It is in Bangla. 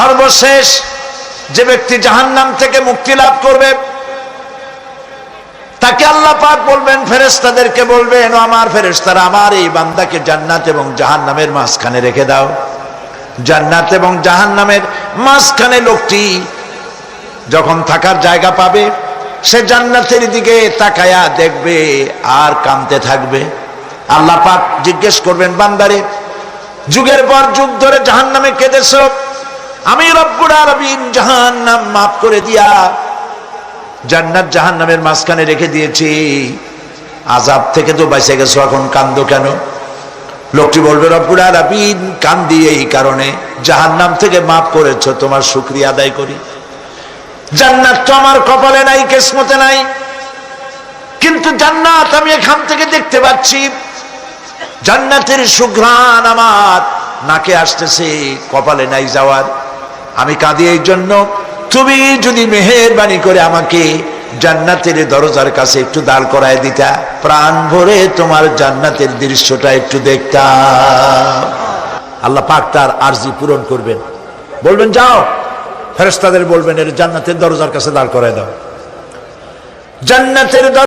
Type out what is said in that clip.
সর্বশেষ যে ব্যক্তি জাহান্নাম থেকে মুক্তি লাভ করবে তাকে আল্লাহ পাক বলবেন, ফেরেশতাদেরকে বলবেন, ও আমার ফেরেশতারা, আমার এই বান্দাকে জান্নাত এবং জাহান্নামের মাঝখানে রেখে দাও। জান্নাত এবং জাহান্নামের মাঝখানে লোকটি যখন থাকার জায়গা পাবে, সে জান্নাতের দিকে তাকায়া দেখবে আর কাঁদতে থাকবে। আল্লাহ পাক জিজ্ঞেস করবেন, বান্দারে, যুগের পর যুগ ধরে জাহান্নামে কেঁদেছ, আমি রব্বুল আলামিন জাহান্নাম মাফ করে দিয়া জান্নাত জাহান্নামের মাঝখানে রেখে দিয়েছি, আযাব থেকে তো বেঁচে গেছো, এখন কান্দো কেন? লোকটি বলবে, রব্বুল আলামিন কান্দি এই কারণে, জাহান্নাম থেকে মাফ করেছো, তোমার শুকরিয়া আদায় করি। জান্নাত তো আমার কপালে নাই, কিসমতে নাই, কিন্তু জান্নাত আমি এখান থেকে দেখতে পাচ্ছি, জান্নাতের সুঘ্রাণ আমার নাকে আসতেছে, কপালে নাই যাওয়ার। আমি কাঁদি এই জন্য, তুমি যদি মেহেরবানি করে আমাকে জান্নাতের দরজার কাছে একটু দাঁড় করায় দিতা, প্রাণ ভরে তোমার জান্নাতের দৃশ্যটা একটু দেখতাম। আল্লাহ পাক তার আরজি পূরণ করবেন, বলবেন, যাও, ফেরেশতাদের বলবেন, এর জান্নাতের দরজার কাছে দাঁড় করায় দাও। জান্নাতের